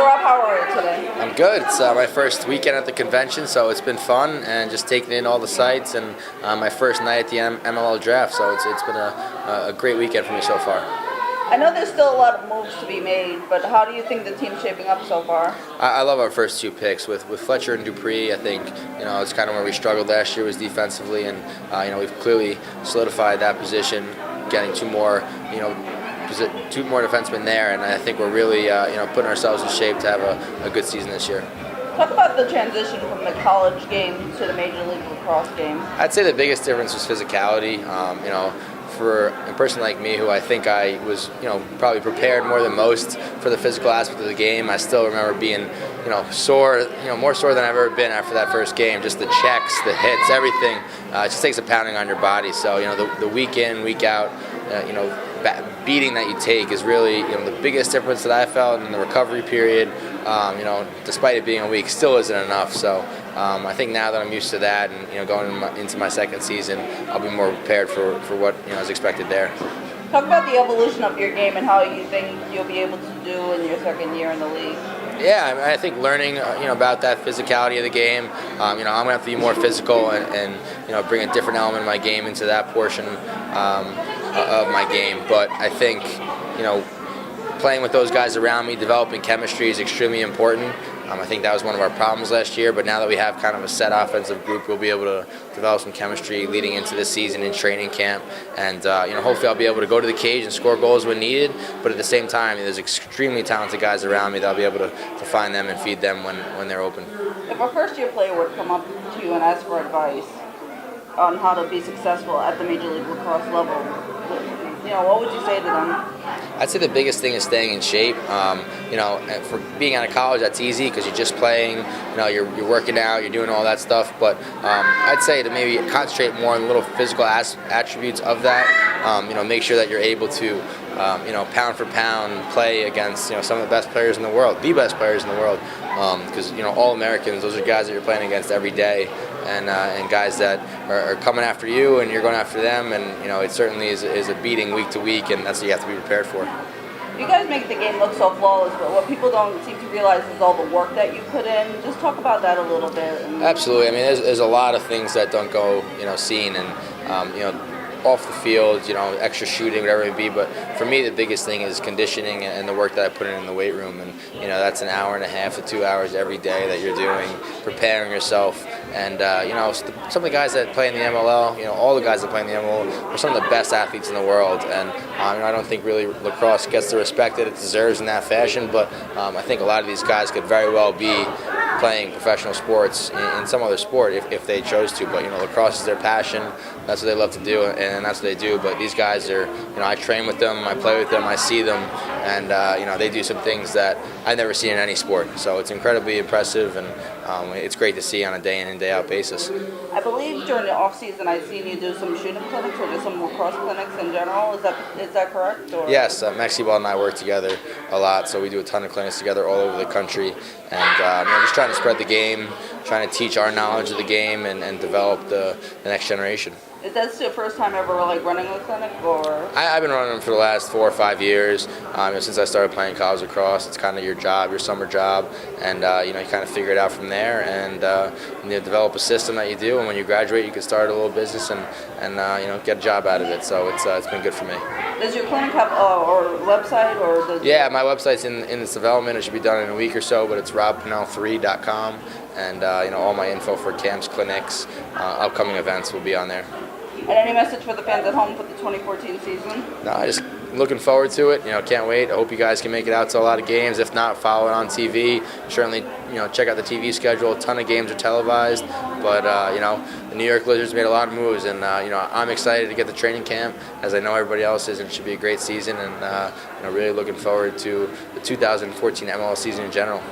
So Rob, how are you today? I'm good. It's my first weekend at the convention, so it's been fun and just taking in all the sights, and my first night at the MLL draft, so it's been a great weekend for me so far. I know there's still a lot of moves to be made, but how do you think the team's shaping up so far? I love our first two picks with Fletcher and Dupree. I think it's kind of where we struggled last year was defensively, and we've clearly solidified that position, getting two more defensemen there, and I think we're really putting ourselves in shape to have a good season this year. Talk about the transition from the college game to the Major League Lacrosse game. I'd say the biggest difference was physicality. For a person like me, who I think I was, probably prepared more than most for the physical aspect of the game, I still remember being, sore, more sore than I've ever been after that first game. Just the checks, the hits, everything. It just takes a pounding on your body. So, the week in, week out, beating that you take is really, the biggest difference that I felt in the recovery period. Despite it being a week, still isn't enough. So I think now that I'm used to that and going into my second season, I'll be more prepared for what is expected there. Talk about the evolution of your game and how you think you'll be able to do in your second year in the league. Yeah, I think learning about that physicality of the game. I'm gonna have to be more physical and bring a different element of my game into that portion of my game. But I think playing with those guys around me, developing chemistry is extremely important. I think that was one of our problems last year, but now that we have kind of a set offensive group, we'll be able to develop some chemistry leading into this season in training camp, and hopefully I'll be able to go to the cage and score goals when needed, but at the same time, there's extremely talented guys around me that I'll be able to find them and feed them when they're open. If a first-year player would come up to you and ask for advice on how to be successful at the Major League Lacrosse level, what would you say to them? I'd say the biggest thing is staying in shape. For being out of college, that's easy because you're just playing. You're working out, you're doing all that stuff. But I'd say to maybe concentrate more on the little physical attributes of that. Make sure that you're able to, pound for pound, play against some of the best players in the world, the best players in the world. Because all Americans, those are guys that you're playing against every day, and guys that are coming after you, and you're going after them, and it certainly is a beating week to week, and that's what you have to be prepared for. You guys make the game look so flawless, but what people don't seem to realize is all the work that you put in. Just talk about that a little bit. Absolutely. I mean, there's a lot of things that don't go seen, and off the field, extra shooting, whatever it may be. But for me, the biggest thing is conditioning and the work that I put in the weight room. And, that's an hour and a half to 2 hours every day that you're doing, preparing yourself. And, some of the guys that play in the MLL, all the guys that play in the MLL are some of the best athletes in the world. And, I don't think really lacrosse gets the respect that it deserves in that fashion. But I think a lot of these guys could very well be playing professional sports in some other sport if they chose to. But, lacrosse is their passion. That's what they love to do, and that's what they do. But these guys are, I train with them, I play with them, I see them, and they do some things that I've never seen in any sport. So it's incredibly impressive, and it's great to see on a day in and day out basis. I believe during the off season, I've seen you do some shooting clinics or just some lacrosse clinics in general. Is that correct? Or? Yes, Maxie Ball and I work together a lot, so we do a ton of clinics together all over the country, and just trying to spread the game, trying to teach our knowledge of the game, and develop the next generation. Is that your first time ever running a clinic, or? I've been running them for the last 4 or 5 years. Since I started playing college lacrosse, it's kind of your job, your summer job, and you kind of figure it out from there, and develop a system that you do. And when you graduate, you can start a little business and get a job out of it. So it's been good for me. Does your clinic have or website or? Yeah, my website's in its development. It should be done in a week or so, but it's robpannell3.com, and all my info for camps, clinics, upcoming events will be on there. And any message for the fans at home for the 2014 season? No, I just looking forward to it. Can't wait. I hope you guys can make it out to a lot of games. If not, follow it on TV. Certainly, check out the TV schedule. A ton of games are televised. But the New York Lizards made a lot of moves, and I'm excited to get the training camp, as I know everybody else is. And it should be a great season, and really looking forward to the 2014 MLL season in general.